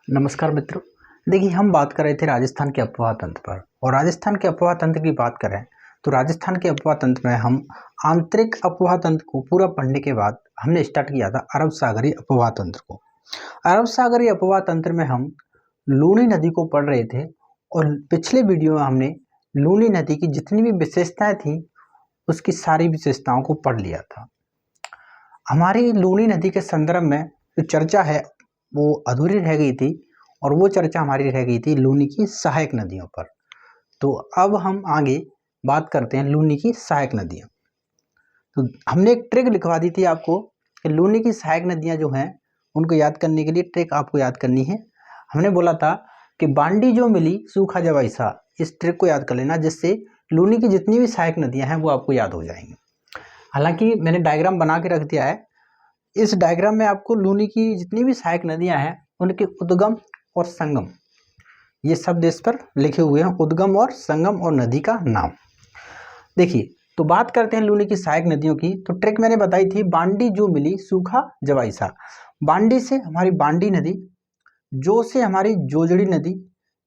नमस्कार मित्रों। देखिए, हम बात कर रहे थे राजस्थान के अफवाह तंत्र पर। और राजस्थान के अफवाह तंत्र की बात करें तो राजस्थान के अफवाह तंत्र में हम आंतरिक अफवाह तंत्र को पूरा पढ़ने के बाद हमने स्टार्ट किया था अरब सागरीय अफवाह तंत्र को। अरब सागरीय अफवाह तंत्र में हम लूनी नदी को पढ़ रहे थे और पिछले वीडियो में हमने लूनी नदी की जितनी भी विशेषताएं थी उसकी सारी विशेषताओं को पढ़ लिया था। हमारी लूनी नदी के संदर्भ में जो चर्चा है वो अधूरी रह गई थी और वो चर्चा हमारी रह गई थी लूनी की सहायक नदियों पर। तो अब हम आगे बात करते हैं लूनी की सहायक नदियाँ। तो हमने एक ट्रिक लिखवा दी थी आपको कि लूनी की सहायक नदियाँ जो हैं उनको याद करने के लिए ट्रिक आपको याद करनी है। हमने बोला था कि बांडी जो मिली सूखा जब ऐसा, इस ट्रिक को याद कर लेना जिससे लूनी की जितनी भी सहायक नदियाँ हैं वो आपको याद हो जाएंगी। हालांकि मैंने डायग्राम बना के रख दिया है। इस डायग्राम में आपको लूनी की जितनी भी सहायक नदियां हैं उनके उद्गम और संगम, ये शब्द इस पर लिखे हुए हैं, उद्गम और संगम और नदी का नाम। देखिए, तो बात करते हैं लूनी की सहायक नदियों की। तो ट्रिक मैंने बताई थी, बांडी जो मिली सूखा जब ऐसा। बांडी से हमारी बांडी नदी, जो से हमारी जोजड़ी नदी,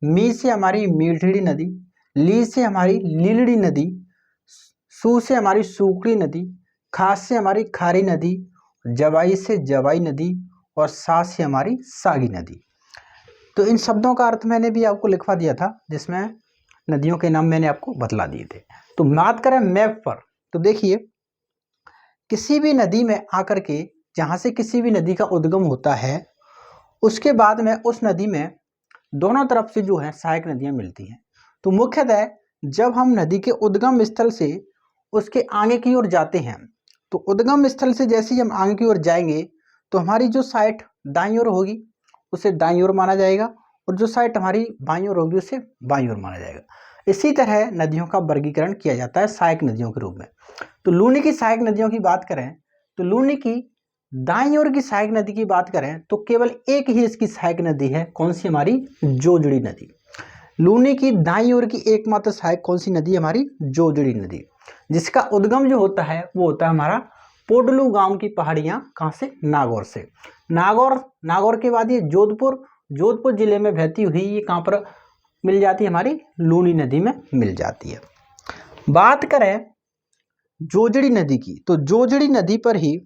मी से हमारी मीठड़ी नदी, ली से हमारी लीलड़ी नदी, सू से हमारी सूखड़ी नदी, खास से हमारी खारी नदी, जवाई से जवाई नदी और सा से हमारी सागी नदी। तो इन शब्दों का अर्थ मैंने भी आपको लिखवा दिया था जिसमें नदियों के नाम मैंने आपको बतला दिए थे। तो बात करें मैप पर, तो देखिए किसी भी नदी में आकर के जहाँ से किसी भी नदी का उद्गम होता है उसके बाद में उस नदी में दोनों तरफ से जो है सहायक नदियाँ मिलती हैं। तो मुख्यतः जब हम नदी के उद्गम स्थल से उसके आगे की ओर जाते हैं तो उद्गम स्थल से जैसे ही हम आगे की ओर जाएंगे तो हमारी जो साइड दाईं ओर होगी उसे दाईं ओर माना जाएगा और जो साइड हमारी बाईं ओर होगी उसे बाईं ओर माना जाएगा। इसी तरह नदियों का वर्गीकरण किया जाता है सहायक नदियों के रूप में। तो लूनी की सहायक नदियों की बात करें तो लूनी की दाईं ओर की सहायक नदी की बात करें तो केवल एक ही इसकी सहायक नदी है। कौन सी? हमारी जोजड़ी नदी। लूनी की दाईं ओर की एकमात्र सहायक कौन सी नदी? हमारी जोजड़ी नदी, जिसका उद्गम जो होता है वो होता है हमारा पोडलू गांव की पहाड़ियां। कहां से? नागौर से। नागौर के बाद ये जोधपुर जिले में बहती हुई ये कहां पर मिल जाती है? हमारी लूनी नदी में मिल जाती है। बात करें जोजड़ी नदी की तो जोजड़ी नदी पर ही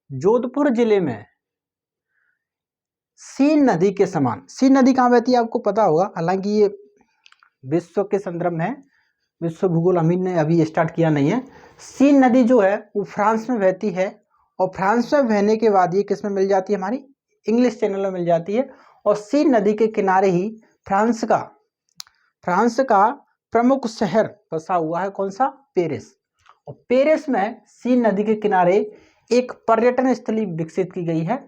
जोधपुर जिले में सीन नदी के समान, सीन नदी कहां बहती है आपको पता होगा, हालांकि ये विश्व के संदर्भ में, विश्व भूगोल अमीन ने अभी स्टार्ट किया नहीं है। सीन नदी जो है वो फ्रांस में बहती है और फ्रांस में बहने के बाद ये किस में मिल जाती है? हमारी इंग्लिश चैनल में मिल जाती है। और सीन नदी के किनारे ही फ्रांस का प्रमुख शहर बसा हुआ है। कौन सा? पेरिस। और पेरिस में सीन नदी के किनारे एक पर्यटन स्थली विकसित की गई है।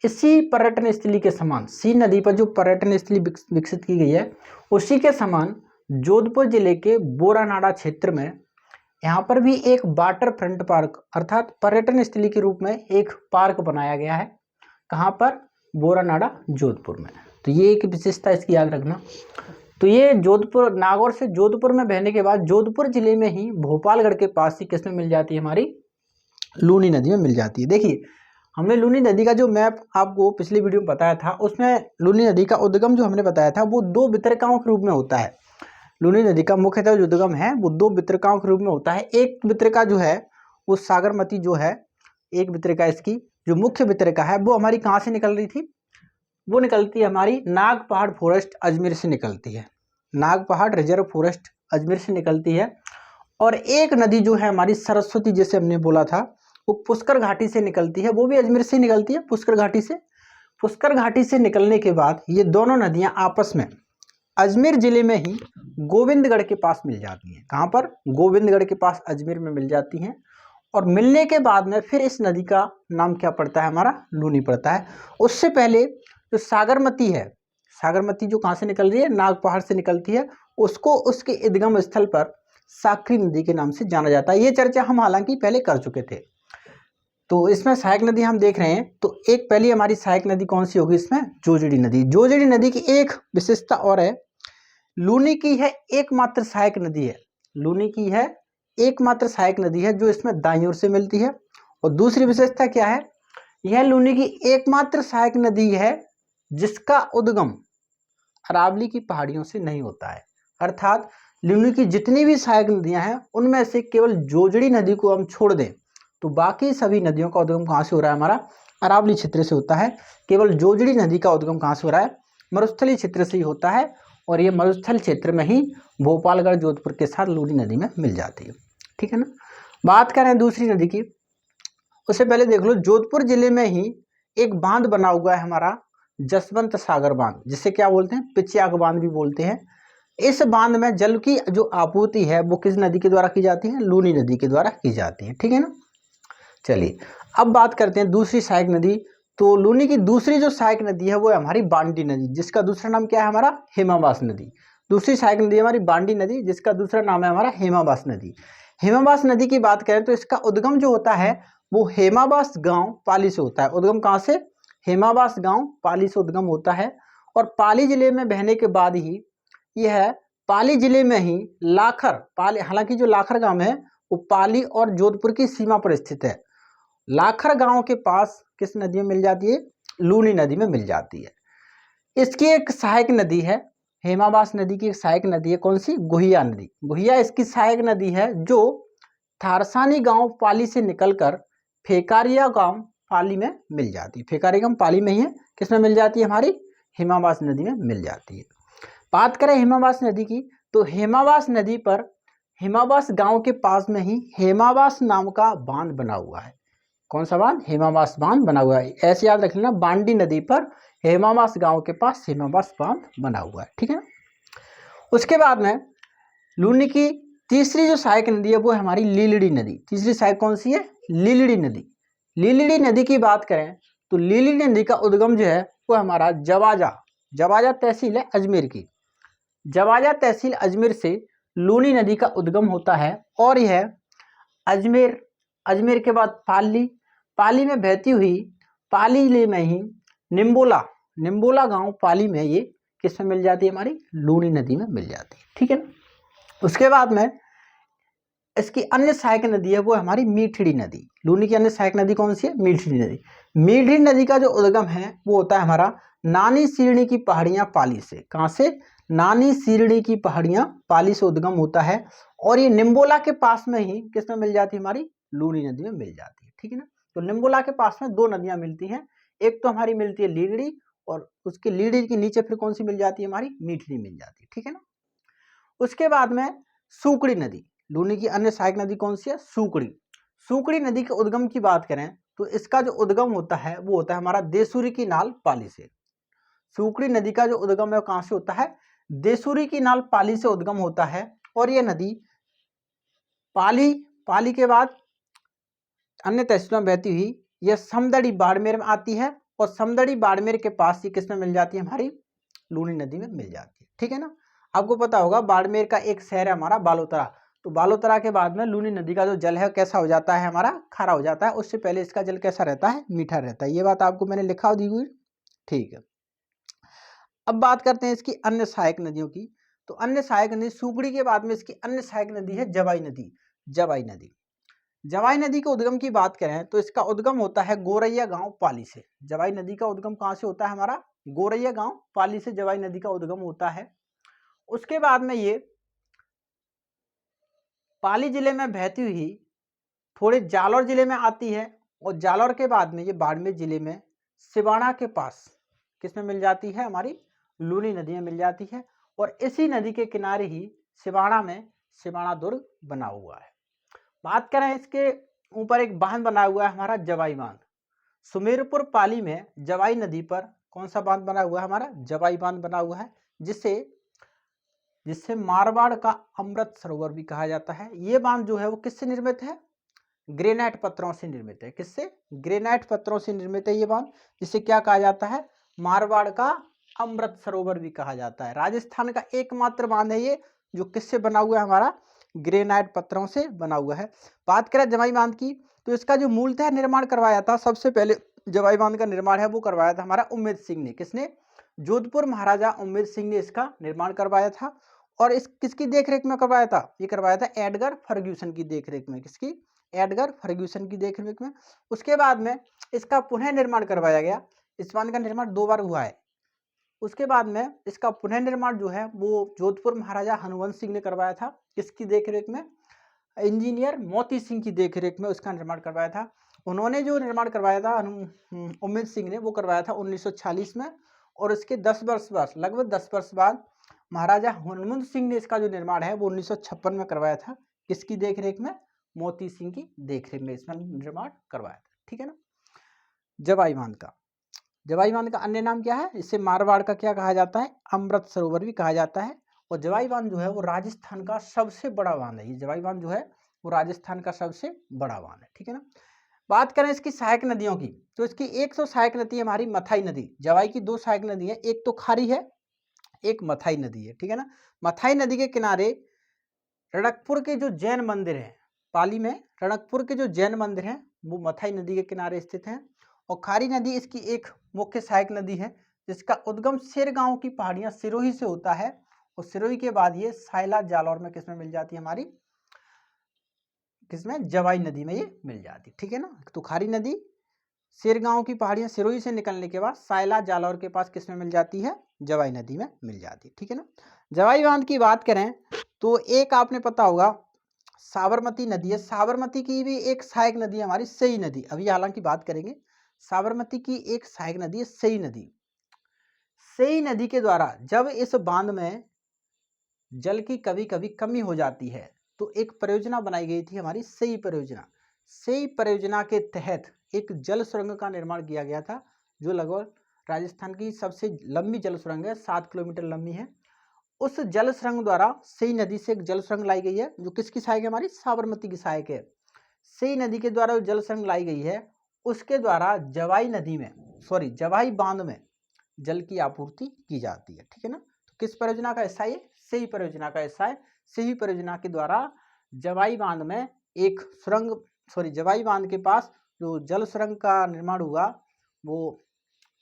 इसी पर्यटन स्थली के समान, सीन नदी पर जो पर्यटन स्थली विकसित की गई है उसी के समान जोधपुर जिले के बोरानाड़ा क्षेत्र में यहाँ पर भी एक वाटर फ्रंट पार्क अर्थात पर्यटन स्थली के रूप में एक पार्क बनाया गया है। कहाँ पर? बोरानाड़ा, जोधपुर में। तो ये एक विशेषता इसकी याद रखना। तो ये जोधपुर, नागौर से जोधपुर में बहने के बाद जोधपुर जिले में ही भोपालगढ़ के पास ही किसमें मिल जाती है? हमारी लूनी नदी में मिल जाती है। देखिए, हमने लूनी नदी का जो मैप आपको पिछली वीडियो में बताया था उसमें लूनी नदी का उद्गम जो हमने बताया था वो दो वितरकाओं के रूप में होता है। लूनी नदी का मुख्यतः जो उद्गम है वो दो वितरकाओं के रूप में होता है। एक वितरका जो है वो सागरमती जो है, एक वितरका इसकी जो मुख्य वितरका है वो हमारी कहाँ से निकल रही थी? वो निकलती है हमारी नाग पहाड़ फॉरेस्ट अजमेर से निकलती है। नाग पहाड़ रिजर्व फॉरेस्ट अजमेर से निकलती है। और एक नदी जो है हमारी सरस्वती, जैसे हमने बोला था, वो पुष्कर घाटी से निकलती है, वो भी अजमेर से निकलती है, पुष्कर घाटी से। पुष्कर घाटी से निकलने के बाद ये दोनों नदियां आपस में अजमेर जिले में ही गोविंदगढ़ के पास मिल जाती हैं। कहाँ पर? गोविंदगढ़ के पास अजमेर में मिल जाती हैं। और मिलने के बाद में फिर इस नदी का नाम क्या पड़ता है? हमारा लूनी पड़ता है। उससे पहले जो सागरमती है, सागरमती जो कहाँ से निकल रही है? नाग पहाड़ से निकलती है, उसको उसके उद्गम स्थल पर साकरी नदी के नाम से जाना जाता है। ये चर्चा हम हालांकि पहले कर चुके थे। तो इसमें सहायक नदी हम देख रहे हैं तो एक पहली हमारी सहायक नदी कौन सी होगी इसमें? जोजड़ी नदी। जोजड़ी नदी की एक विशेषता और है, लूनी की है एकमात्र सहायक नदी है। लूनी की है एकमात्र सहायक नदी है जो इसमें दाईं ओर से मिलती है। और दूसरी विशेषता क्या है? यह लूनी की एकमात्र सहायक नदी है जिसका उद्गम अरावली की पहाड़ियों से नहीं होता है। अर्थात लूनी की जितनी भी सहायक नदियां हैं उनमें से केवल जोजड़ी नदी को हम छोड़ दें तो बाकी सभी नदियों का उद्गम कहाँ से हो रहा है, हमारा अरावली क्षेत्र से होता है। केवल जोजड़ी नदी का उद्गम कहाँ से हो रहा है, मरुस्थलीय क्षेत्र से ही होता है, और ये मरुस्थल क्षेत्र में ही भोपालगढ़ जोधपुर के साथ लूनी नदी में मिल जाती है। ठीक है ना। बात करें दूसरी नदी की, उससे पहले देख लो जोधपुर जिले में ही एक बांध बना हुआ है हमारा जसवंत सागर बांध, जिसे क्या बोलते हैं, पिचियाक बांध भी बोलते हैं। इस बांध में जल की जो आपूर्ति है वो किस नदी के द्वारा की जाती है, लूनी नदी के द्वारा की जाती है। ठीक है ना। चलिए अब बात करते हैं दूसरी सहायक नदी। तो लूनी की दूसरी जो सहायक नदी है वो है हमारी बांडी नदी, जिसका दूसरा नाम क्या है, हमारा हेमाबास नदी। दूसरी सहायक नदी हमारी बांडी नदी, जिसका दूसरा नाम है हमारा हेमाबास नदी। हेमाबास नदी की बात करें तो इसका उद्गम जो होता है वो हेमाबास गांव पाली से होता है। उद्गम कहाँ से, हेमाबास गांव पाली से उद्गम होता है, और पाली जिले में बहने के बाद ही यह पाली जिले में ही लाखर पाली, हालांकि जो लाखर गांव है वो पाली और जोधपुर की सीमा पर स्थित है। लाखर गांव के पास किस नदी में मिल जाती है, लूनी नदी में मिल जाती है। इसकी एक सहायक नदी है, हेमाबास नदी की एक सहायक नदी है, कौन सी, गुहिया नदी। गुहिया इसकी सहायक नदी है जो थारसानी गांव पाली से निकलकर फेकारिया गांव पाली में मिल जाती है। फेकारिया गांव पाली में ही है, किसमें मिल जाती है, हमारी हेमाबास नदी में मिल जाती है। बात करें हेमाबास नदी की, तो हेमाबास नदी पर हेमाबास गांव के पास में ही हेमाबास नाम का बांध बना हुआ है। कौन सा बांध, हेमाबास बांध बना हुआ है। ऐसे याद रख लेना, बांडी नदी पर हेमाबास गांव के पास हेमाबास बांध बना हुआ है। ठीक है ना। उसके बाद में लूनी की तीसरी जो सहायक नदी है वो है हमारी लीलड़ी नदी। तीसरी सहायक कौन सी है, लीलड़ी नदी। लीलड़ी नदी की बात करें तो लीलड़ी नदी का उद्गम जो है वो हमारा जवाजा, जवाजा तहसील है अजमेर की, जवाजा तहसील अजमेर से लूनी नदी का उद्गम होता है, और यह अजमेर, अजमेर के बाद पाली, पाली में बहती हुई पाली जिले में ही निम्बोला, निम्बोला गांव पाली में ये किस में मिल जाती है, हमारी लूनी नदी में मिल जाती है। ठीक है ना। उसके बाद में इसकी अन्य सहायक नदी है वो है हमारी मीठड़ी नदी। लूनी की अन्य सहायक नदी कौन सी है, मीठड़ी नदी। मीठड़ी नदी का जो उद्गम है वो होता है हमारा नानी सीरणी की पहाड़ियां पाली से। कहाँ से, नानी सीरणी की पहाड़ियां पाली से उद्गम होता है, और ये निम्बोला के पास में ही किस में मिल जाती है, हमारी लूनी नदी में मिल जाती है। ठीक है ना। तो निम्बोला के पास में दो नदियां मिलती हैं, एक तो हमारी मिलती है लीलड़ी, और उसके लीलड़ी के नीचे फिर कौन सी मिल जाती है, हमारी मीठड़ी मिल जाती है। ठीक है ना। उसके बाद में सूकड़ी नदी, लूनी की अन्य सहायक नदी कौन सी है, सूकड़ी। सूकड़ी नदी के उद्गम की बात करें तो इसका जो उद्गम होता है वो होता है हमारा देसूरी की नाल पाली से। सूकड़ी नदी का जो उद्गम है वो कहां से होता है, देसूरी की नाल पाली से उद्गम होता है, और यह नदी पाली, पाली के बाद अन्य तहसीलों में बहती हुई यह समदड़ी बाड़मेर में आती है, और समदड़ी बाड़मेर के पास ही किसमें मिल जाती है, हमारी लूनी नदी में मिल जाती है। ठीक है ना। आपको पता होगा बाड़मेर का एक शहर है हमारा बालोतरा, तो बालोतरा के बाद में लूनी नदी का जो जल है कैसा हो जाता है, हमारा खारा हो जाता है। उससे पहले इसका जल कैसा रहता है, मीठा रहता है। ये बात आपको मैंने लिखा दी हुई। ठीक है। अब बात करते हैं इसकी अन्य सहायक नदियों की। तो अन्य सहायक नदी सूकड़ी के बाद में इसकी अन्य सहायक नदी है जवाई नदी। जवाई नदी, जवाई नदी के उद्गम की बात करें तो इसका उद्गम होता है गोरैया गांव पाली से। जवाई नदी का उद्गम कहां से होता है, हमारा गोरैया गांव पाली से जवाई नदी का उद्गम होता है। उसके बाद में ये पाली जिले में बहती हुई थोड़े जालौर जिले में आती है, और जालौर के बाद में ये बाड़मेर जिले में सिवाना के पास किसमें मिल जाती है, हमारी लूनी नदी में मिल जाती है। और इसी नदी के किनारे ही सिवाना में सिवाना दुर्ग बना हुआ है। बात करें इसके ऊपर एक बांध बना हुआ है हमारा जवाई बांध। सुमेरपुर पाली में जवाई नदी पर कौन सा बांध बना हुआ है, हमारा जवाई बांध बना हुआ है, जिससे मारवाड़ का अमृत सरोवर भी कहा जाता है। ये बांध जो है वो किससे निर्मित है, ग्रेनाइट पत्थरों से निर्मित है। किससे, ग्रेनाइट पत्थरों से निर्मित है ये बांध, जिसे क्या कहा जाता है, मारवाड़ का अमृत सरोवर भी कहा जाता है। राजस्थान का एकमात्र बांध है ये जो किससे बना हुआ है, हमारा ग्रेनाइट पत्थरों से बना हुआ है। बात करें जवाई बांध की तो इसका जो मूलतः निर्माण करवाया था, सबसे पहले जवाई बांध का निर्माण है वो करवाया था हमारा उम्मेद सिंह ने। किसने, जोधपुर महाराजा उम्मेद सिंह ने इसका निर्माण करवाया था। और इस किसकी देखरेख में करवाया था, ये करवाया था एडगर फर्ग्यूसन की देखरेख में। किसकी, एडगर फर्ग्यूसन की देखरेख में। उसके बाद में इसका पुनः निर्माण करवाया गया। इस बांध का निर्माण दो बार हुआ है। उसके बाद में इसका पुनर्निर्माण जो है वो जोधपुर महाराजा हनुवंश सिंह ने करवाया था। किसकी देखरेख में? इंजीनियर मोती सिंह की देखरेख में उसका निर्माण करवाया था। उन्होंने जो निर्माण करवाया था उम्मीद सिंह ने, वो करवाया था 1946 में। और उसके 10 वर्ष बाद, लगभग 10 वर्ष बाद महाराजा हनुमंत सिंह ने इसका जो निर्माण है वो 1956 में करवाया था। किसकी देखरेख में? मोती सिंह की देखरेख में इसका निर्माण करवाया था। ठीक है ना। जवाई बांध का, जवाई बांध का अन्य नाम क्या है? इसे मारवाड़ का क्या कहा जाता है? अमृत सरोवर भी कहा जाता है। और जवाई बांध जो है वो राजस्थान का सबसे बड़ा बांध है। ये जवाई बांध जो है वो राजस्थान का सबसे बड़ा बांध है। ठीक है ना। बात करें इसकी सहायक नदियों की, तो इसकी 100 सहायक नदी है हमारी मथाई नदी। जवाई की 2 सहायक नदी है, एक तो खारी है, एक मथाई नदी है। ठीक है ना। मथाई नदी के किनारे रणकपुर के जो जैन मंदिर है, पाली में रणकपुर के जो जैन मंदिर हैं वो मथाई नदी के किनारे स्थित हैं। और खारी नदी इसकी एक मुख्य सहायक नदी है, जिसका उद्गम सिरगांव की पहाड़ियां सिरोही से होता है। और सिरोही के बाद ये सायला जालौर में किसमें मिल जाती है हमारी? किसमें? जवाई नदी में ये मिल जाती है। ठीक है ना। तो खारी नदी सिरगांव की पहाड़ियां सिरोही से निकलने के बाद सायला जालौर के पास किसमें मिल जाती है? जवाई नदी में मिल जाती है। ठीक है ना। जवाई बांध की बात करें तो एक आपने पता होगा साबरमती नदी है। साबरमती की भी एक सहायक नदी है हमारी सई नदी। अभी हालांकि बात करेंगे। साबरमती की एक सहायक नदी है सई नदी। सई नदी के द्वारा जब इस बांध में जल की कभी कभी कमी हो जाती है तो एक परियोजना बनाई गई थी हमारी सई परियोजना। सई परियोजना के तहत एक जल सुरंग का निर्माण किया गया था, जो लगभग राजस्थान की सबसे लंबी जल सुरंग है, 7 किलोमीटर लंबी है। उस जल सुरंग द्वारा सई नदी से एक जल सुरंग लाई गई है, जो किसकी सहायक है? हमारी साबरमती की सहायक है। सई नदी के द्वारा जो जल सुरंग लाई गई है उसके द्वारा जवाई नदी में, जवाई बांध में जल की आपूर्ति की जाती है। ठीक है ना। तो किस परियोजना का हिस्सा? ये सही परियोजना का हिस्सा है। सही परियोजना के द्वारा जवाई बांध में एक सुरंग, जवाई बांध के पास जो जल सुरंग का निर्माण हुआ वो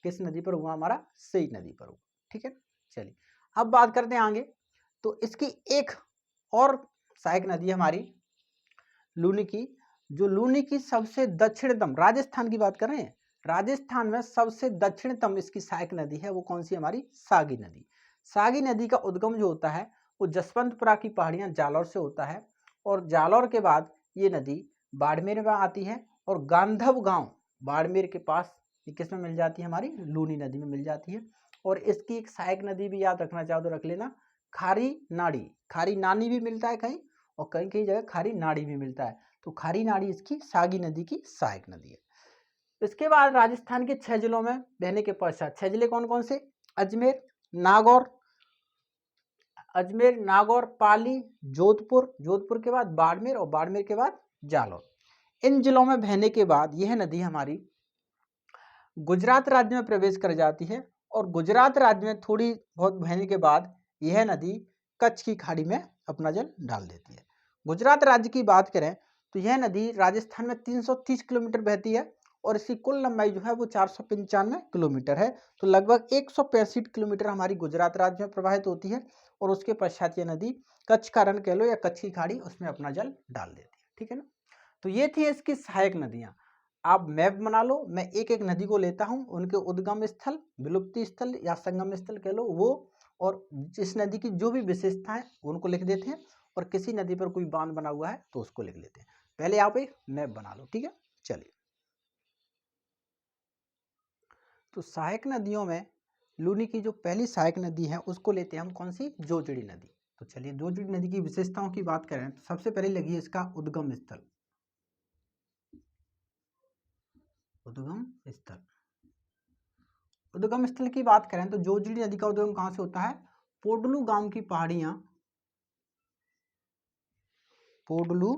किस नदी पर हुआ? हमारा सई नदी पर हुआ। ठीक है। चलिए अब बात करते हैं आगे। तो इसकी एक और सहायक नदी है हमारी लूनी की। जो लूनी की सबसे दक्षिणतम, राजस्थान की बात कर रहे हैं, राजस्थान में सबसे दक्षिणतम इसकी सहायक नदी है, वो कौन सी? हमारी सागी नदी। सागी नदी का उद्गम जो होता है वो जसवंतपुरा की पहाड़ियां जालौर से होता है। और जालौर के बाद ये नदी बाड़मेर में आती है और गांधव गांव बाड़मेर के पास ये किस में मिल जाती है? हमारी लूनी नदी में मिल जाती है। और इसकी एक सहायक नदी भी याद रखना चाहो तो रख लेना, खारी नाड़ी। खारी नानी भी मिलता है कहीं, और कहीं कहीं जगह खारी नाड़ी भी मिलता है। तो खारी नाड़ी इसकी सागी नदी की सहायक नदी है। इसके बाद राजस्थान के 6 जिलों में बहने के पश्चात, 6 जिले कौन कौन से? अजमेर, नागौर, पाली, जोधपुर, जोधपुर के बाद बाड़मेर और बाड़मेर के बाद जालौर। इन जिलों में बहने के बाद यह नदी हमारी गुजरात राज्य में प्रवेश कर जाती है। और गुजरात राज्य में थोड़ी बहुत बहने के बाद यह नदी कच्छ की खाड़ी में अपना जल डाल देती है। गुजरात राज्य की बात करें तो यह नदी राजस्थान में 330 किलोमीटर बहती है और इसकी कुल लंबाई जो है वो 495 किलोमीटर है। तो लगभग 165 किलोमीटर हमारी गुजरात राज्य में प्रवाहित होती है। और उसके पश्चात ये नदी कच्छ का रण कह लो या कच्छ की खाड़ी, उसमें अपना जल डाल देती है। ठीक है ना। तो ये थी इसकी सहायक नदियां। आप मैप बना लो, मैं एक एक नदी को लेता हूं, उनके उद्गम स्थल, विलुप्ति स्थल या संगम स्थल कह लो वो, और इस नदी की जो भी विशेषताएं उनको लिख देते हैं। और किसी नदी पर कोई बांध बना हुआ है तो उसको लिख लेते हैं। पहले आप एक मैप बना लो। ठीक है। चलिए, तो सहायक नदियों में लूनी की जो पहली सहायक नदी है उसको लेते हैं हम, कौन सी? जोजड़ी नदी। तो चलिए जोजड़ी नदी की विशेषताओं की बात करें तो सबसे पहले लगी इसका उद्गम स्थल। उद्गम स्थल, उद्गम स्थल की बात करें तो जोजड़ी नदी का उद्गम कहां से होता है? पोडलू गांव की पहाड़ियां, पोडलू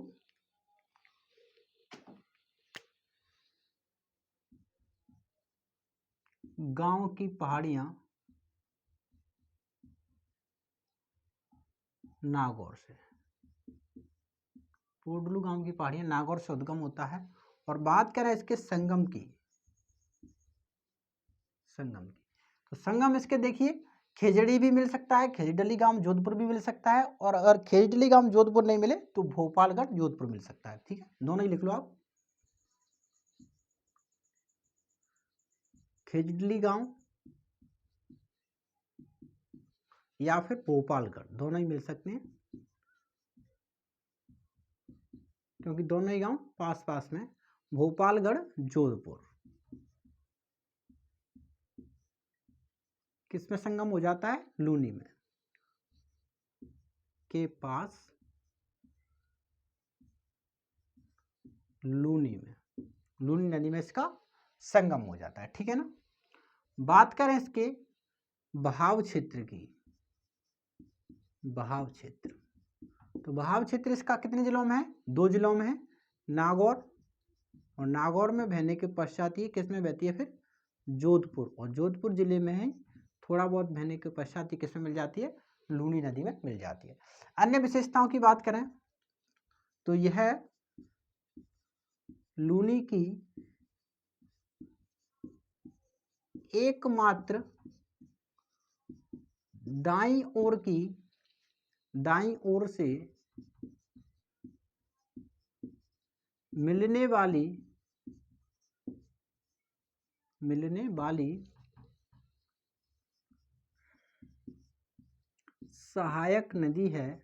गांव की पहाड़ियां नागौर से, पोडलू गांव की पहाड़ियां नागौर से उद्गम होता है। और बात करें इसके संगम की, तो संगम इसके देखिए खेजड़ी भी मिल सकता है, खेजडली गांव जोधपुर भी मिल सकता है, और अगर खेजडली गांव जोधपुर नहीं मिले तो भोपालगढ़ जोधपुर मिल सकता है। ठीक है, दोनों ही लिख लो आप। खेजडली गांव या फिर भोपालगढ़, दोनों ही मिल सकते हैं क्योंकि दोनों ही गांव पास पास में। भोपालगढ़ जोधपुर किसमें संगम हो जाता है? लूनी में के पास, लूनी में, लूनी नदी में इसका संगम हो जाता है, ठीक है ना। बात करें इसके बहाव क्षेत्र की, बहाव क्षेत्र, तो बहाव क्षेत्र इसका कितने जिलों में है? 2 जिलों में है, नागौर, और नागौर में बहने के पश्चात ये किस में बहती है फिर? जोधपुर, और जोधपुर जिले में है थोड़ा बहुत बहने के पश्चात ये किस में मिल जाती है? लूनी नदी में मिल जाती है। अन्य विशेषताओं की बात करें तो यह लूनी की एकमात्र दाईं ओर से मिलने वाली सहायक नदी है,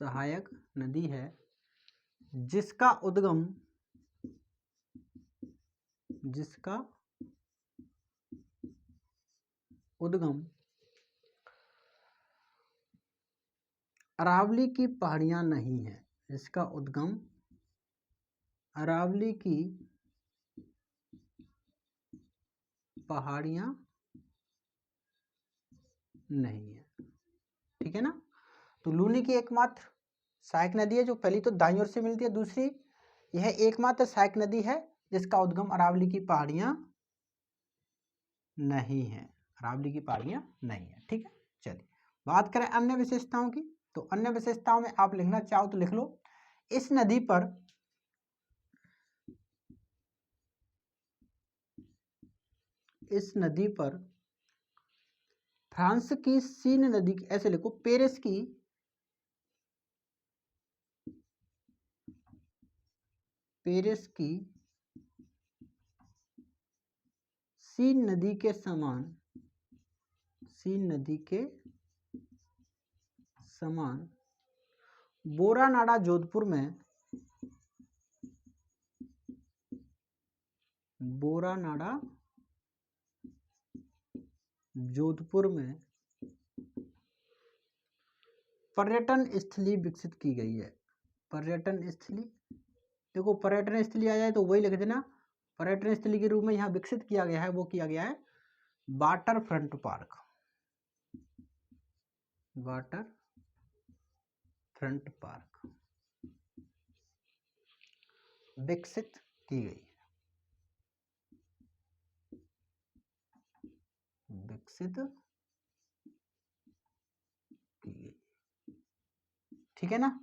सहायक नदी है जिसका उद्गम अरावली की पहाड़ियां नहीं है, इसका उद्गम अरावली की पहाड़ियां नहीं है, ठीक है ना। तो लूनी की एकमात्र सहायक नदी है जो पहली तो दाईं ओर से मिलती है, दूसरी यह एकमात्र सहायक नदी है जिसका उद्गम अरावली की पहाड़ियां नहीं है, अरावली की पहाड़ियां नहीं है, ठीक है। चलिए बात करें अन्य विशेषताओं की, तो अन्य विशेषताओं में आप लिखना चाहो तो लिख लो। इस नदी पर फ्रांस की सीन नदी, ऐसे लिखो, पेरिस की सीन नदी के समान बोरानाडा जोधपुर में पर्यटन स्थली विकसित की गई है। पर्यटन स्थली, देखो पर्यटन स्थली आ जाए तो वही लिख देना। पर्यटन स्थली के रूप में यहाँ विकसित किया गया है, वो किया गया है water front park, water front park विकसित की गई है, विकसित की गई, ठीक है ना।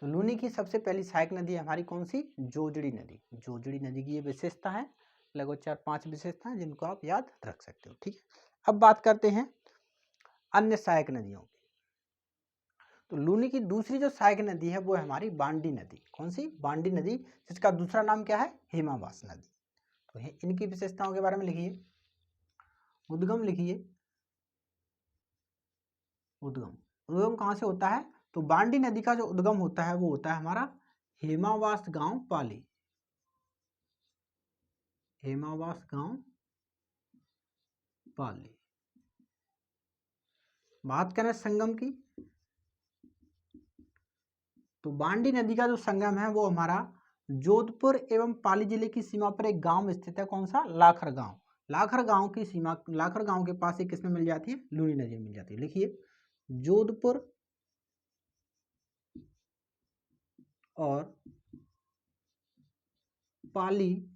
तो लूनी की सबसे पहली सहायक नदी है हमारी कौन सी? जोजड़ी नदी। जोजड़ी नदी की ये विशेषता है, लगभग 4-5 विशेषता है जिनको आप याद रख सकते हो, ठीक है। अब बात करते हैं अन्य सहायक नदियों की। तो लूनी की दूसरी जो सहायक नदी है वो है हमारी बांडी नदी। कौन सी? बांडी नदी, जिसका दूसरा नाम क्या है? हेमावास नदी। तो इनकी विशेषताओं के बारे में लिखिए। उद्गम लिखिए, उद्गम कहाँ से होता है? तो बांडी नदी का जो उद्गम होता है वो होता है हमारा हेमावास गांव पाली, हेमावास गांव पाली। बात करें संगम की, तो बांडी नदी का जो संगम है वो हमारा जोधपुर एवं पाली जिले की सीमा पर एक गांव स्थित है। कौन सा? लाखर गांव। लाखर गांव की सीमा, लाखर गांव के पास एक किसमें मिल जाती है? लूनी नदी में मिल जाती है। लिखिए, जोधपुर और पाली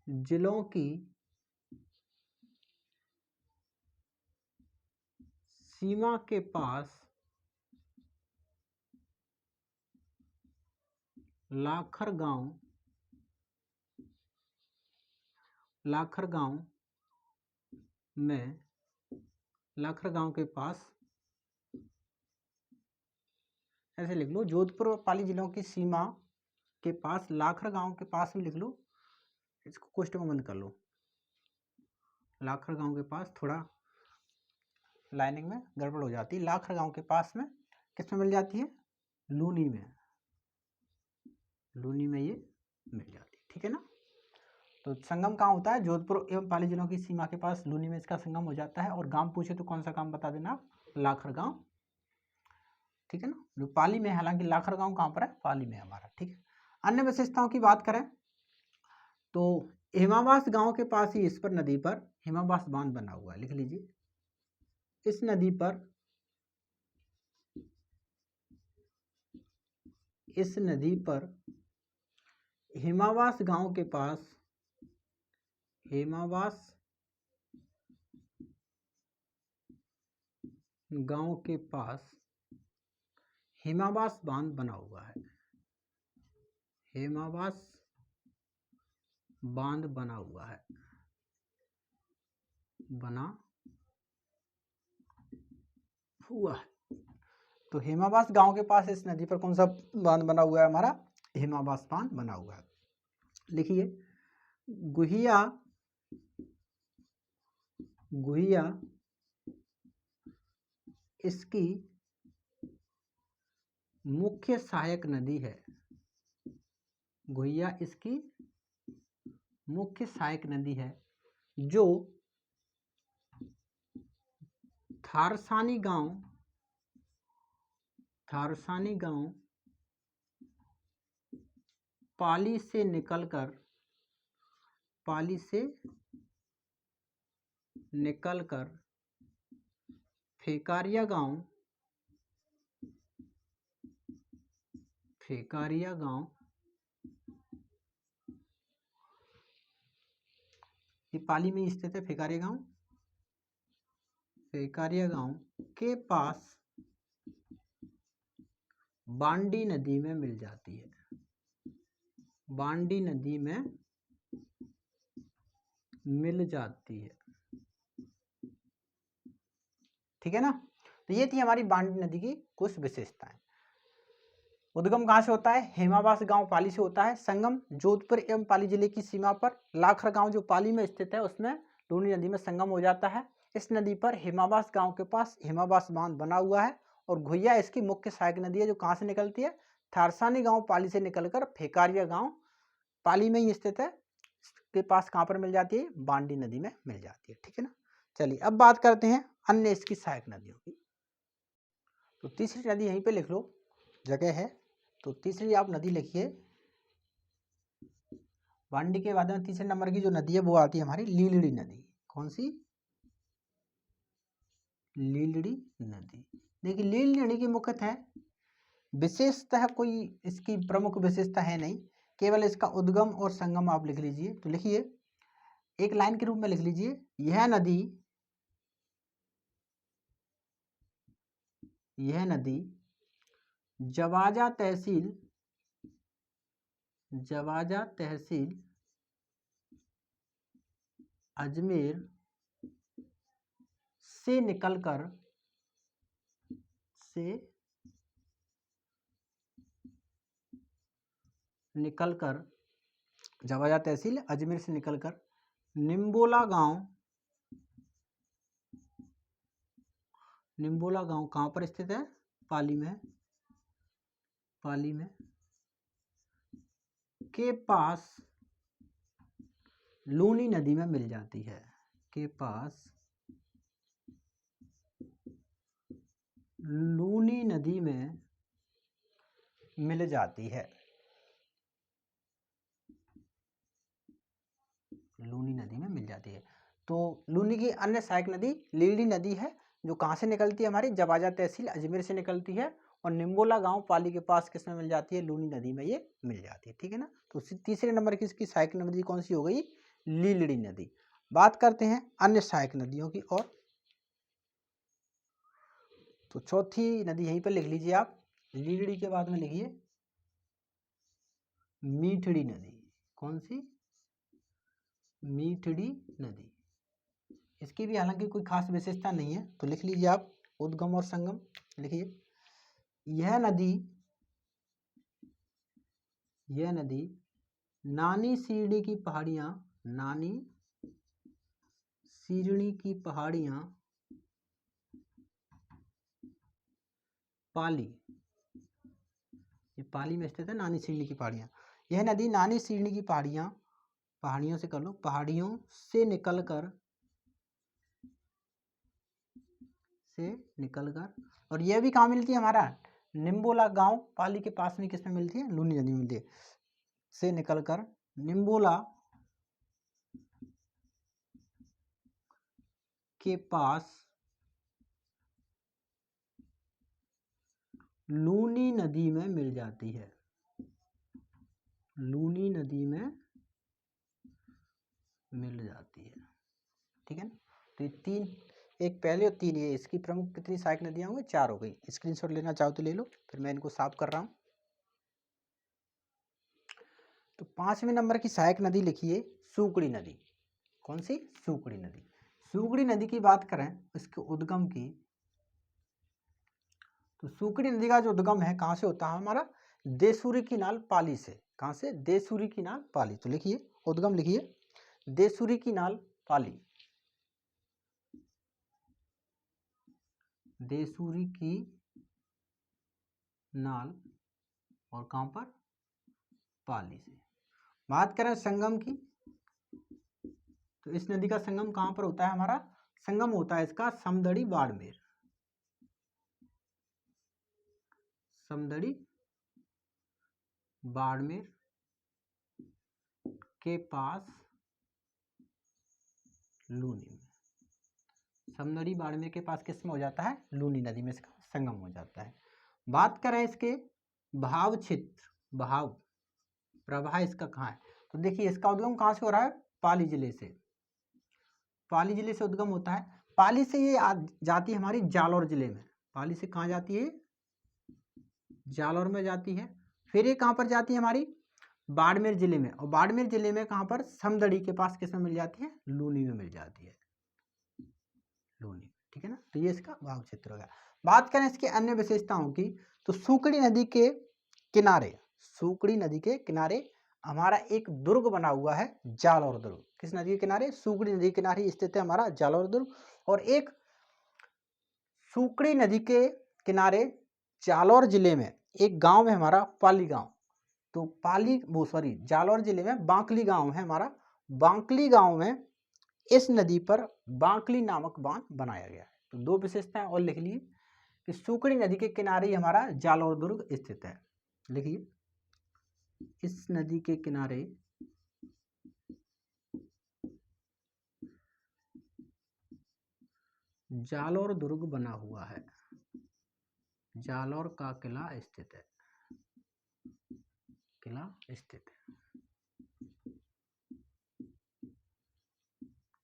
जिलों की सीमा के पास लाखर गांव में, लाखर गांव के पास, ऐसे लिख लो, जोधपुर और पाली जिलों की सीमा के पास, लाखर गांव के पास भी लिख लो, इसको कोष्टक में बंद कर लो। लाखड़ गांव के पास थोड़ा लाइनिंग में गड़बड़ हो जाती है। लाखड़ गांव के पास में किस में मिल जाती है? लूनी में। लूनी में ये मिल जाती है, ठीक है ना। तो संगम कहाँ होता है? जोधपुर एवं पाली जिलों की सीमा के पास लूनी में इसका संगम हो जाता है। और गांव पूछे तो कौन सा गांव बता देना आप? लाखड़ गांव, ठीक है ना। जो पाली में है, हालांकि लाखड़ गांव कहाँ पर है? पाली में हमारा, ठीक है। अन्य विशेषताओं की बात करें तो हेमावास गांव के पास ही इस पर नदी पर हेमावास बांध बना हुआ है, लिख लीजिए। इस नदी पर हेमावास गांव के पास हेमावास गांव के पास हेमावास बांध बना हुआ है। हेमावास बांध बना हुआ है, बना हुआ है। तो हेमावास गांव के पास इस नदी पर कौन सा बांध बना हुआ है? हमारा हेमावास बांध बना हुआ है। लिखिए, गुहिया इसकी मुख्य सहायक नदी है। गुहिया इसकी मुख्य सहायक नदी है, जो थारसानी गांव पाली से निकलकर फेकारिया गांव ये पाली में स्थित है। फेकारिया गांव के पास बांडी नदी में मिल जाती है। बांडी नदी में मिल जाती है, ठीक है ना। तो ये थी हमारी बांडी नदी की कुछ विशेषताएं। उद्गम कहां से होता है? हेमावास गांव पाली से होता है। संगम जोधपुर एवं पाली जिले की सीमा पर लाखड़ गांव जो पाली में स्थित है उसमें लूनी नदी में संगम हो जाता है। इस नदी पर हेमावास गांव के पास हेमावास बांध बना हुआ है। और घुइया इसकी मुख्य सहायक नदी है, जो कहां से निकलती है? थारसानी गांव पाली से निकलकर फेकारिया गांव पाली में ही स्थित है के पास कहां पर मिल जाती है? बांडी नदी में मिल जाती है, ठीक है ना। चलिए अब बात करते हैं अन्य इसकी सहायक नदियों की। तो तीसरी नदी यहीं पे लिख लो, जगह है। तो तीसरी आप नदी लिखिए। बांडी के बाद में तीसरे नंबर की जो नदी है वो आती है हमारी लीलड़ी नदी। कौन सी? लीलड़ी नदी। देखिए, लीलड़ी नदी की मुख्यतः विशेषतः कोई इसकी प्रमुख विशेषता है नहीं, केवल इसका उद्गम और संगम आप लिख लीजिए। तो लिखिए, एक लाइन के रूप में लिख लीजिए, यह नदी जवाजा तहसील अजमेर से निकलकर जवाजा तहसील अजमेर से निकलकर निम्बोला गांव कहां पर स्थित है? पाली में के पास लूनी नदी में मिल जाती है। के पास लूनी नदी में मिल जाती है। लूनी नदी में मिल जाती है। तो लूनी की अन्य सहायक नदी लीलड़ी नदी है, जो कहां से निकलती है? हमारी जवाजा तहसील अजमेर से निकलती है। और निम्बोला गांव पाली के पास किस में मिल जाती है? लूनी नदी में ये मिल जाती है, ठीक है ना। तो तीसरे नंबर की इसकी सहायक नदी कौन सी हो गई? लीलड़ी नदी। बात करते हैं अन्य सहायक नदियों की। और तो चौथी नदी यहीं पर लिख लीजिए आप। लीलड़ी के बाद में लिखिए मीठड़ी नदी। कौन सी? मीठड़ी नदी। इसकी भी हालांकि कोई खास विशेषता नहीं है, तो लिख लीजिए आप उद्गम और संगम। लिखिए, यह नदी नानी सीढ़ी की पहाड़ियाँ, नानी सीढ़ी की पहाड़ियाँ पाली, ये पाली में स्थित है नानी सीढ़ी की पहाड़ियाँ। यह नदी नानी सीढ़ी की पहाड़ियाँ, पहाड़ियों से कर लो, पहाड़ियों से निकलकर और यह भी कहाँ मिलती है हमारा, निम्बोला गांव पाली के पास में, किसमें मिलती है, लूनी नदी में मिलती है। से निकलकर निम्बोला के पास लूनी नदी में मिल जाती है, लूनी नदी में मिल जाती है। ठीक है ना। तो ये तीन, एक पहले और तीन ये, इसकी प्रमुख कितनी सहायक नदियां होंगी, 4 हो गई। स्क्रीनशॉट लेना चाहो तो ले लो, फिर मैं इनको साफ कर रहा हूं। तो 5वें नंबर की सहायक नदी लिखिए सूकड़ी नदी। कौन सी, सूकड़ी नदी। सूकड़ी नदी की बात करें इसके उद्गम की, तो सूकड़ी नदी का जो उद्गम है कहाँ से होता है हमारा, देसूरी किनाल पाली से। कहाँ से, देसूरी किनाल पाली। तो लिखिए उद्गम लिखिए देसूरी किनाल पाली, देसूरी की नाल और कहां पर, पाली से। बात करें संगम की, तो इस नदी का संगम कहां पर होता है हमारा, संगम होता है इसका समदड़ी बाड़मेर, समदड़ी बाड़मेर के पास लूनी में, समदड़ी बाड़मेर के पास किस में हो जाता है, लूनी नदी में इसका संगम हो जाता है। बात करें इसके भाव क्षेत्र, भाव प्रवाह इसका कहाँ है, तो देखिए इसका उद्गम कहाँ से हो रहा है, पाली जिले से, पाली जिले से उद्गम होता है। पाली से ये जाती है हमारी जालौर जिले में, पाली से कहाँ जाती है, जालौर में जाती है। फिर ये कहाँ पर जाती है हमारी, बाड़मेर जिले में, और बाड़मेर जिले में कहाँ पर, समदड़ी के पास किस में मिल जाती है, लूनी में मिल जाती है, लूनी। ठीक है ना। तो ये इसका भाव क्षेत्र हो गया। बात करें इसकी अन्य विशेषताओं की, तो सूकड़ी नदी के किनारे, सूकड़ी नदी के किनारे हमारा एक दुर्ग बना हुआ है, जालौर दुर्ग। किस नदी के किनारे, सूकड़ी नदी के किनारे स्थित है हमारा जालौर दुर्ग। और एक सूकड़ी नदी के किनारे जालौर जिले में एक गांव है हमारा पाली गांव, तो पाली वो सॉरी जालौर जिले में बांकली गांव है हमारा, बांकली गांव में इस नदी पर बांकली नामक बांध बनाया गया है। तो 2 विशेषताएं और लिख लिए कि सूकड़ी नदी के किनारे हमारा जालौर दुर्ग स्थित है। लिखिए इस नदी के किनारे जालौर दुर्ग बना हुआ है, जालौर का किला स्थित है, किला स्थित है,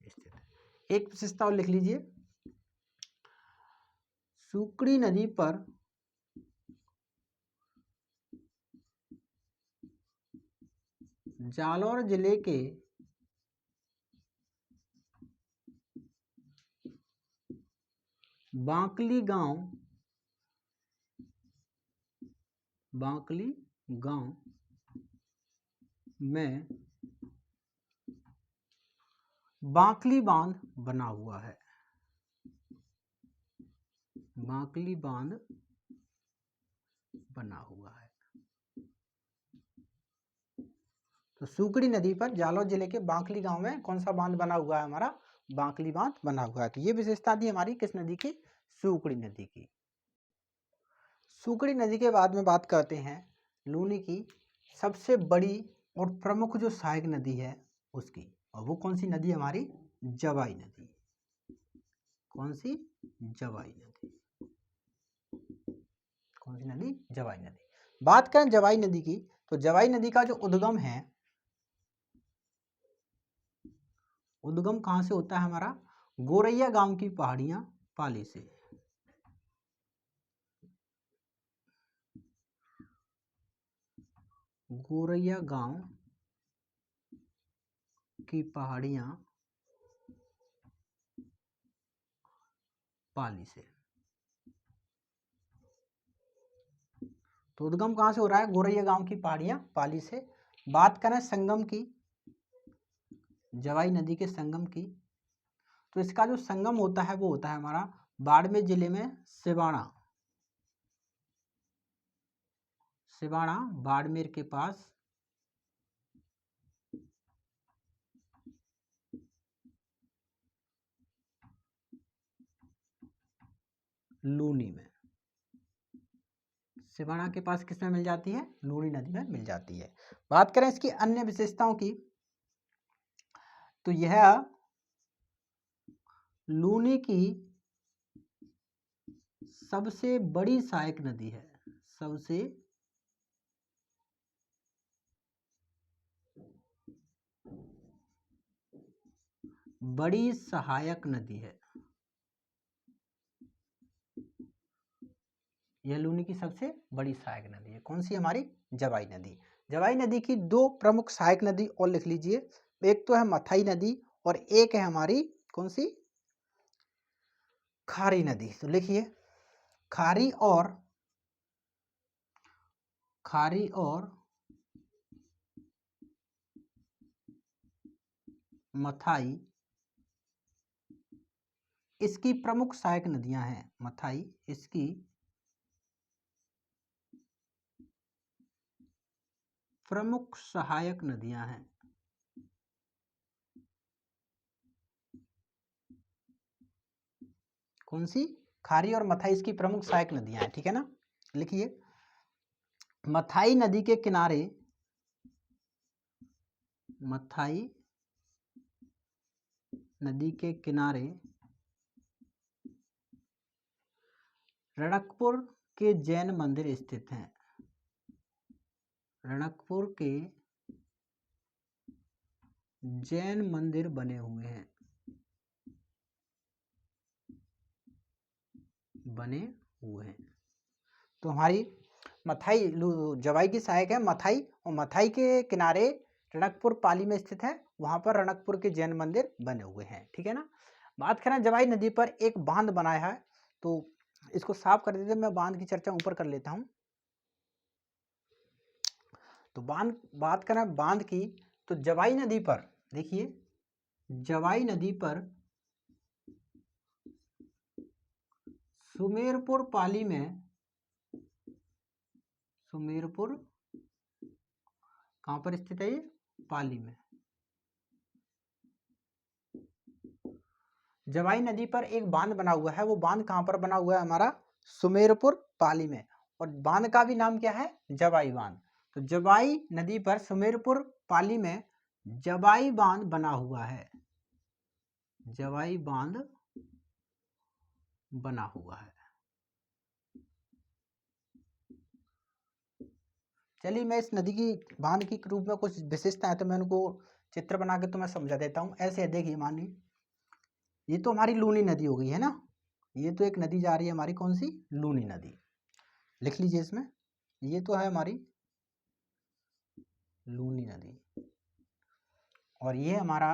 स्थित है। एक विशेषता और लिख लीजिए, सूकड़ी नदी पर जालौर जिले के बांकली गांव, बांकली गांव में बांकली बांध बना हुआ है, बांकली बांध बना हुआ है। तो सूकड़ी नदी पर जालौर जिले के बांकली गांव में कौन सा बांध बना हुआ है हमारा, बांकली बांध बना हुआ है। तो ये विशेषता थी हमारी किस नदी की, सूकड़ी नदी की। सूकड़ी नदी के बाद में बात करते हैं लूनी की सबसे बड़ी और प्रमुख जो सहायक नदी है उसकी, और वो कौन सी नदी है हमारी, जवाई नदी। कौन सी, जवाई नदी। कौन सी नदी, जवाई नदी। बात करें जवाई नदी की, तो जवाई नदी का जो उद्गम है, उद्गम कहां से होता है हमारा, गोरैया गांव की पहाड़ियां पाली से, गोरैया गांव की पहाड़ियां पाली से। तो उद्गम कहां से हो रहा है, गोरैया गांव की पहाड़ियां पाली से। बात करें संगम की, जवाई नदी के संगम की, तो इसका जो संगम होता है वो होता है हमारा बाड़मेर जिले में सिवाना, सिवाना बाड़मेर के पास लूनी में, सिवाना के पास किसमें मिल जाती है? लूनी नदी में मिल जाती है। बात करें इसकी अन्य विशेषताओं की, तो यह लूनी की सबसे बड़ी सहायक नदी है, सबसे बड़ी सहायक नदी है। यह लूनी की सबसे बड़ी सहायक नदी है। कौन सी? हमारी जवाई नदी। जवाई नदी की दो प्रमुख सहायक नदी और लिख लीजिए, एक तो है मथाई नदी और एक है हमारी कौन सी? खारी नदी। तो लिखिए खारी और मथाई इसकी प्रमुख सहायक नदियां हैं। मथाई इसकी प्रमुख सहायक नदियां हैं। कौन सी? खारी और मथाई इसकी प्रमुख सहायक नदियां हैं, ठीक है ना। लिखिए मथाई नदी के किनारे, मथाई नदी के किनारे रणकपुर के जैन मंदिर स्थित हैं। रणकपुर के जैन मंदिर बने हुए हैं, बने हुए हैं। तो हमारी मथाई जवाई की सहायक है मथाई, और मथाई के किनारे रणकपुर पाली में स्थित है, वहां पर रणकपुर के जैन मंदिर बने हुए हैं, ठीक है ना। बात करें जवाई नदी पर एक बांध बनाया है, तो इसको साफ कर देते, मैं बांध की चर्चा ऊपर कर लेता हूं। तो बात करें बांध की, तो जवाई नदी पर देखिए, जवाई नदी पर सुमेरपुर पाली में, सुमेरपुर कहां पर स्थित है? ये पाली में। जवाई नदी पर एक बांध बना हुआ है, वो बांध कहां पर बना हुआ है? हमारा सुमेरपुर पाली में। और बांध का भी नाम क्या है? जवाई बांध। तो जवाई नदी पर सुमेरपुर पाली में जवाई बांध बना हुआ है, जवाई बांध बना हुआ है। चलिए मैं इस नदी की बांध की रूप में कुछ विशेषता है, तो मैं उनको चित्र बना के तुम्हें समझा देता हूँ। ऐसे है, देखिए मानिए ये तो हमारी लूनी नदी हो गई है ना, ये तो एक नदी जा रही है हमारी, कौन सी? लूनी नदी। लिख लीजिए इसमें, ये तो है हमारी लूनी नदी, और ये हमारा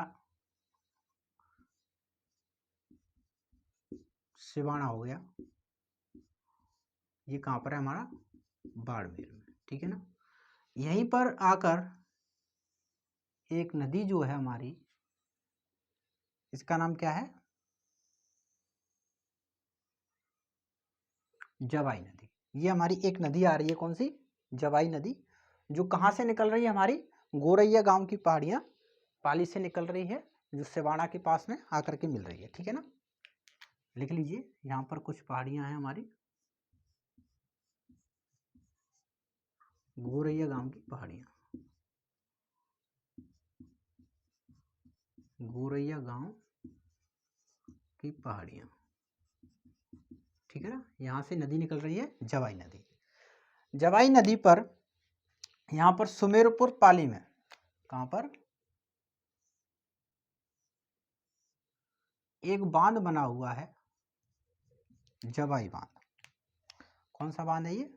सिवाना हो गया। ये कहाँ पर है? हमारा बाड़मेर में, ठीक है ना। यहीं पर आकर एक नदी जो है हमारी, इसका नाम क्या है? जवाई नदी। ये हमारी एक नदी आ रही है, कौन सी? जवाई नदी, जो कहाँ से निकल रही है? हमारी गोरैया गांव की पहाड़ियाँ पाली से निकल रही है, जो सिवाना के पास में आकर के मिल रही है, ठीक है ना। लिख लीजिए यहाँ पर कुछ पहाड़ियाँ हैं हमारी, गोरैया गांव की पहाड़ियाँ, गोरैया गांव की पहाड़ियाँ, ठीक है ना। यहाँ से नदी निकल रही है जवाई नदी। जवाई नदी पर यहाँ पर सुमेरपुर पाली में, कहाँ पर? एक बांध बना हुआ है, जवाई बांध। कौन सा बांध है ये?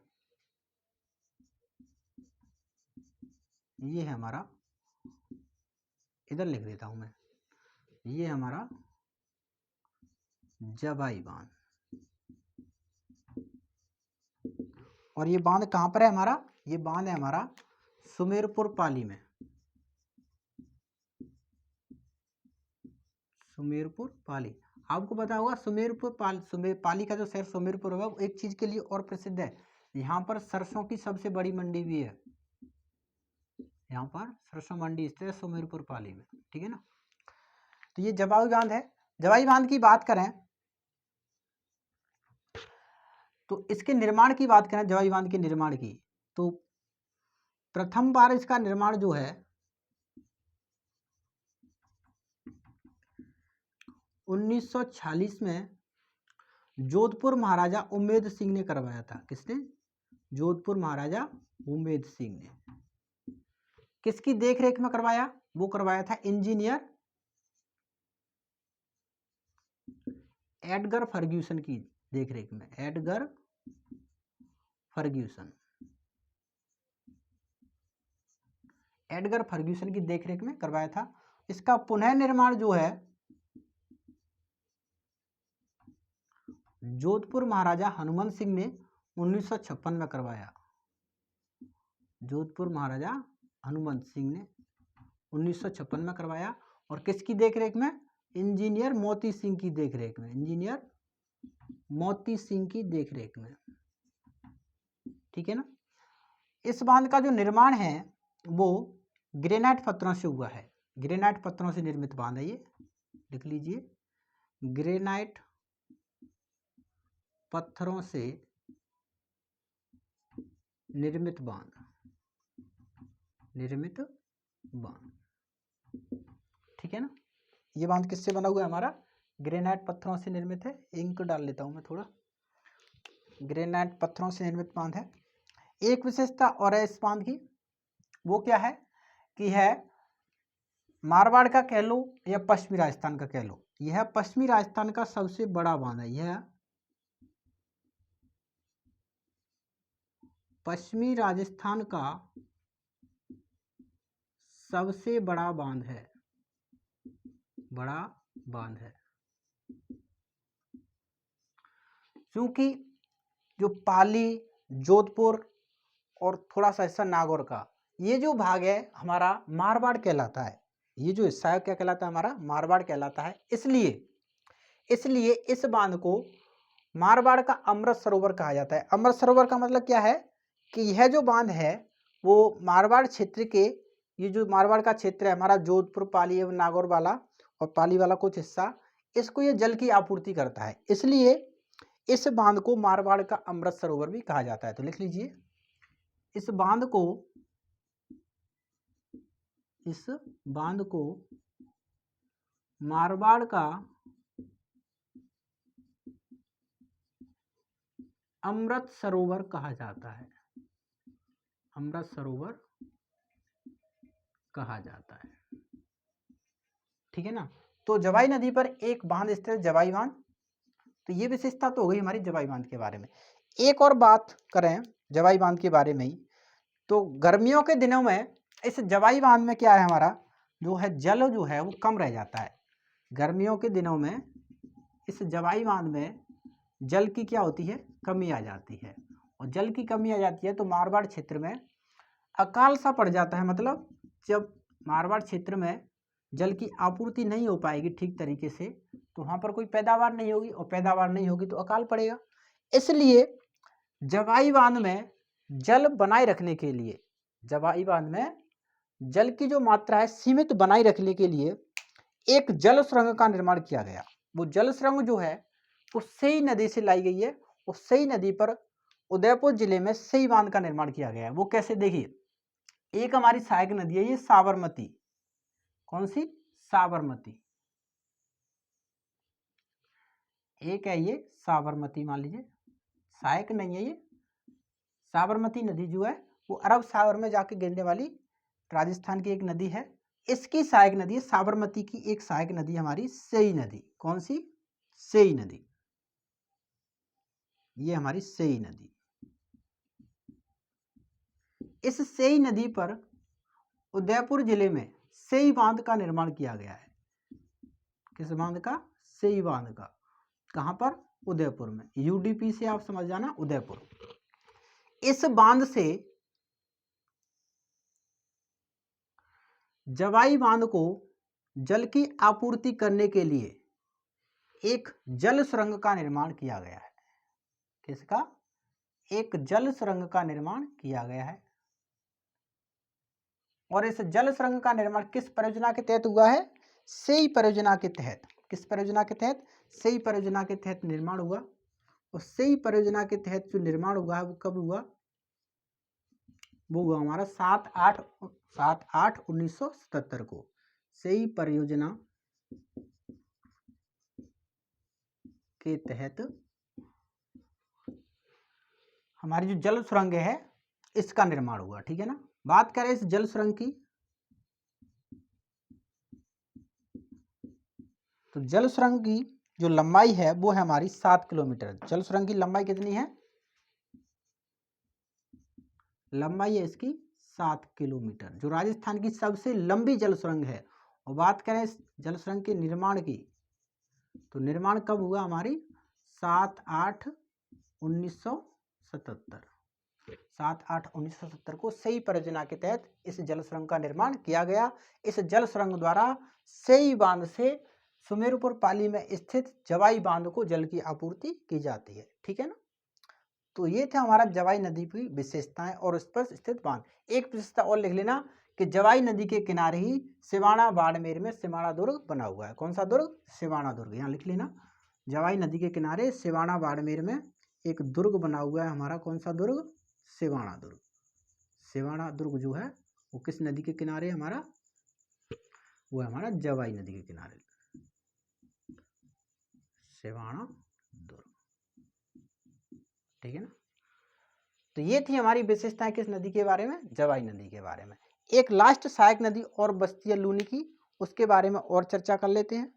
ये है हमारा, इधर लिख देता हूं मैं, ये हमारा जवाई बांध। और ये बांध कहाँ पर है हमारा? ये बांध है हमारा सुमेरपुर पाली में, सुमेरपुर पाली। आपको पता होगा सुमेरपुर पाली का जो शहर सुमेरपुर होगा वो एक चीज के लिए और प्रसिद्ध है, यहाँ पर सरसों की सबसे बड़ी मंडी भी है, यहाँ पर सरसों मंडी स्थित है सुमेरपुर पाली में, ठीक है ना। तो ये जवाई बांध है। जवाई बांध की बात करें तो इसके निर्माण की बात करें, जवाई बांध के निर्माण की, तो प्रथम बार इसका निर्माण जो है 1946 में जोधपुर महाराजा उम्मेद सिंह ने करवाया था। किसने? जोधपुर महाराजा उम्मेद सिंह ने। किसकी देखरेख में करवाया? वो करवाया था इंजीनियर एडगर फर्ग्यूसन की देखरेख में, एडगर फर्ग्यूसन, एडगर फर्ग्यूसन की देखरेख में करवाया था। इसका पुनः निर्माण जो है जोधपुर महाराजा हनुमंत सिंह ने 1956 में करवाया। जोधपुर महाराजा हनुमंत सिंह ने 1956 में करवाया। और किसकी देखरेख में? इंजीनियर मोती सिंह की देखरेख में, इंजीनियर मोती सिंह की देखरेख में, ठीक है ना। इस बांध का जो निर्माण है वो ग्रेनाइट पत्थरों से हुआ है, ग्रेनाइट पत्थरों से निर्मित बांध है ये, लिख लीजिए, ग्रेनाइट पत्थरों से निर्मित बांध, निर्मित बांध, ठीक है ना। ये बांध किससे बना हुआ है हमारा? ग्रेनाइट पत्थरों से निर्मित है। इंक डाल लेता हूं मैं थोड़ा। ग्रेनाइट पत्थरों से निर्मित बांध है। एक विशेषता और है इस बांध की, वो क्या है कि है मारवाड़ का कह लो या पश्चिमी राजस्थान का कह लो, यह पश्चिमी राजस्थान का सबसे बड़ा बांध है। यह पश्चिमी राजस्थान का सबसे बड़ा बांध है, बड़ा बांध है। क्योंकि जो पाली, जोधपुर और थोड़ा सा हिस्सा नागौर का, ये जो भाग है हमारा मारवाड़ कहलाता है। ये जो हिस्सा है क्या कहलाता है? हमारा मारवाड़ कहलाता है। इसलिए इस बांध को मारवाड़ का अमृत सरोवर कहा जाता है। अमृत सरोवर का मतलब क्या है कि यह जो बांध है वो मारवाड़ क्षेत्र के, ये जो मारवाड़ का क्षेत्र है हमारा जोधपुर, पाली एवं नागौर वाला और पाली वाला कुछ हिस्सा, इसको ये जल की आपूर्ति करता है। इसलिए इस बांध को मारवाड़ का अमृत सरोवर भी कहा जाता है। तो लिख लीजिए, इस बांध को मारवाड़ का अमृत सरोवर कहा जाता है, अमृत सरोवर कहा जाता है, ठीक है ना। तो जवाई नदी पर एक बांध स्थित है, जवाई बांध। तो ये विशेषता तो हो गई हमारी जवाई बांध के बारे में। एक और बात करें जवाई बांध के बारे में ही, तो गर्मियों के दिनों में इस जवाई बांध में क्या है, हमारा जो है जल जो है वो कम रह जाता है। गर्मियों के दिनों में इस जवाई बांध में जल की क्या होती है? कमी आ जाती है। और जल की कमी आ जाती है तो मारवाड़ क्षेत्र में अकाल सा पड़ जाता है। मतलब जब मारवाड़ क्षेत्र में जल की आपूर्ति नहीं हो पाएगी ठीक तरीके से, तो वहाँ पर कोई पैदावार नहीं होगी, और पैदावार नहीं होगी तो अकाल पड़ेगा। इसलिए जवाई बांध में जल बनाए रखने के लिए, जवाई बांध में जल की जो मात्रा है सीमित बनाए रखने के लिए एक जल सुरंग का निर्माण किया गया। वो जल सुरंग जो है वो सेई नदी से लाई गई है। उस सेई नदी पर उदयपुर जिले में सेई बांध का निर्माण किया गया है। वो कैसे? देखिए, एक हमारी सहायक नदी है ये साबरमती। कौन सी? साबरमती। एक है ये साबरमती, मान लीजिए, सहायक नहीं है ये। साबरमती नदी जो है वो अरब सागर में जाके गिरने वाली राजस्थान की एक नदी है। इसकी सहायक नदी है साबरमती की एक सहायक नदी हमारी सेई नदी। कौन सी? सेई नदी। ये हमारी सेई नदी। इस सेई नदी पर उदयपुर जिले में सेई बांध का निर्माण किया गया है। किस बांध का? सेई बांध का। कहां पर? उदयपुर में। यूडीपी से आप समझ जाना, उदयपुर। इस बांध से जवाई बांध को जल की आपूर्ति करने के लिए एक जल सुरंग का निर्माण किया गया है। किसका? एक जल सुरंग का निर्माण किया गया है। और इस जल सुरंग का निर्माण किस परियोजना के तहत हुआ है? सेई परियोजना के तहत। किस परियोजना के तहत? सेई परियोजना के तहत निर्माण हुआ। और सेई परियोजना के तहत जो निर्माण हुआ है वो कब हुआ? वो हुआ हमारा 7/8/1977 को। सेई परियोजना के तहत हमारी जो जल सुरंग है इसका निर्माण हुआ। ठीक है ना। बात करें इस जल सुरंग की, तो जल सुरंग की जो लंबाई है वो है हमारी 7 किलोमीटर। जल सुरंग की लंबाई कितनी है? लंबाई है इसकी 7 किलोमीटर, जो राजस्थान की सबसे लंबी जल सुरंग है। और बात करें इस जल सुरंग के निर्माण की, तो निर्माण कब हुआ? हमारी 7/8/1977। 7/8/1977 को सेई परियोजना के तहत इस जल सुरंग का निर्माण किया गया। इस जल सुरंग द्वारा सेई बांध से सुमेरपुर पाली में स्थित जवाई बांध को जल की आपूर्ति की जाती है। ठीक है ना। तो ये था हमारा जवाई नदी की विशेषताएं और उस पर स्थित बांध। एक विशेषता और लिख लेना कि जवाई नदी के किनारे ही सिवाना बाड़मेर में सिवाना दुर्ग बना हुआ है। कौन सा दुर्ग? सिवाना दुर्ग। यहाँ लिख लेना, जवाई नदी के किनारे सिवाना बाड़मेर में एक दुर्ग बना हुआ है हमारा। कौन सा दुर्ग? सिवाना दुर्ग। सिवाना दुर्ग जो है वो किस नदी के किनारे है हमारा? वो है हमारा जवाई नदी के किनारे, सिवाना दुर्ग। ठीक है ना। तो ये थी हमारी विशेषताएं किस नदी के बारे में? जवाई नदी के बारे में। एक लास्ट सहायक नदी और बस्ती लूनी की, उसके बारे में और चर्चा कर लेते हैं।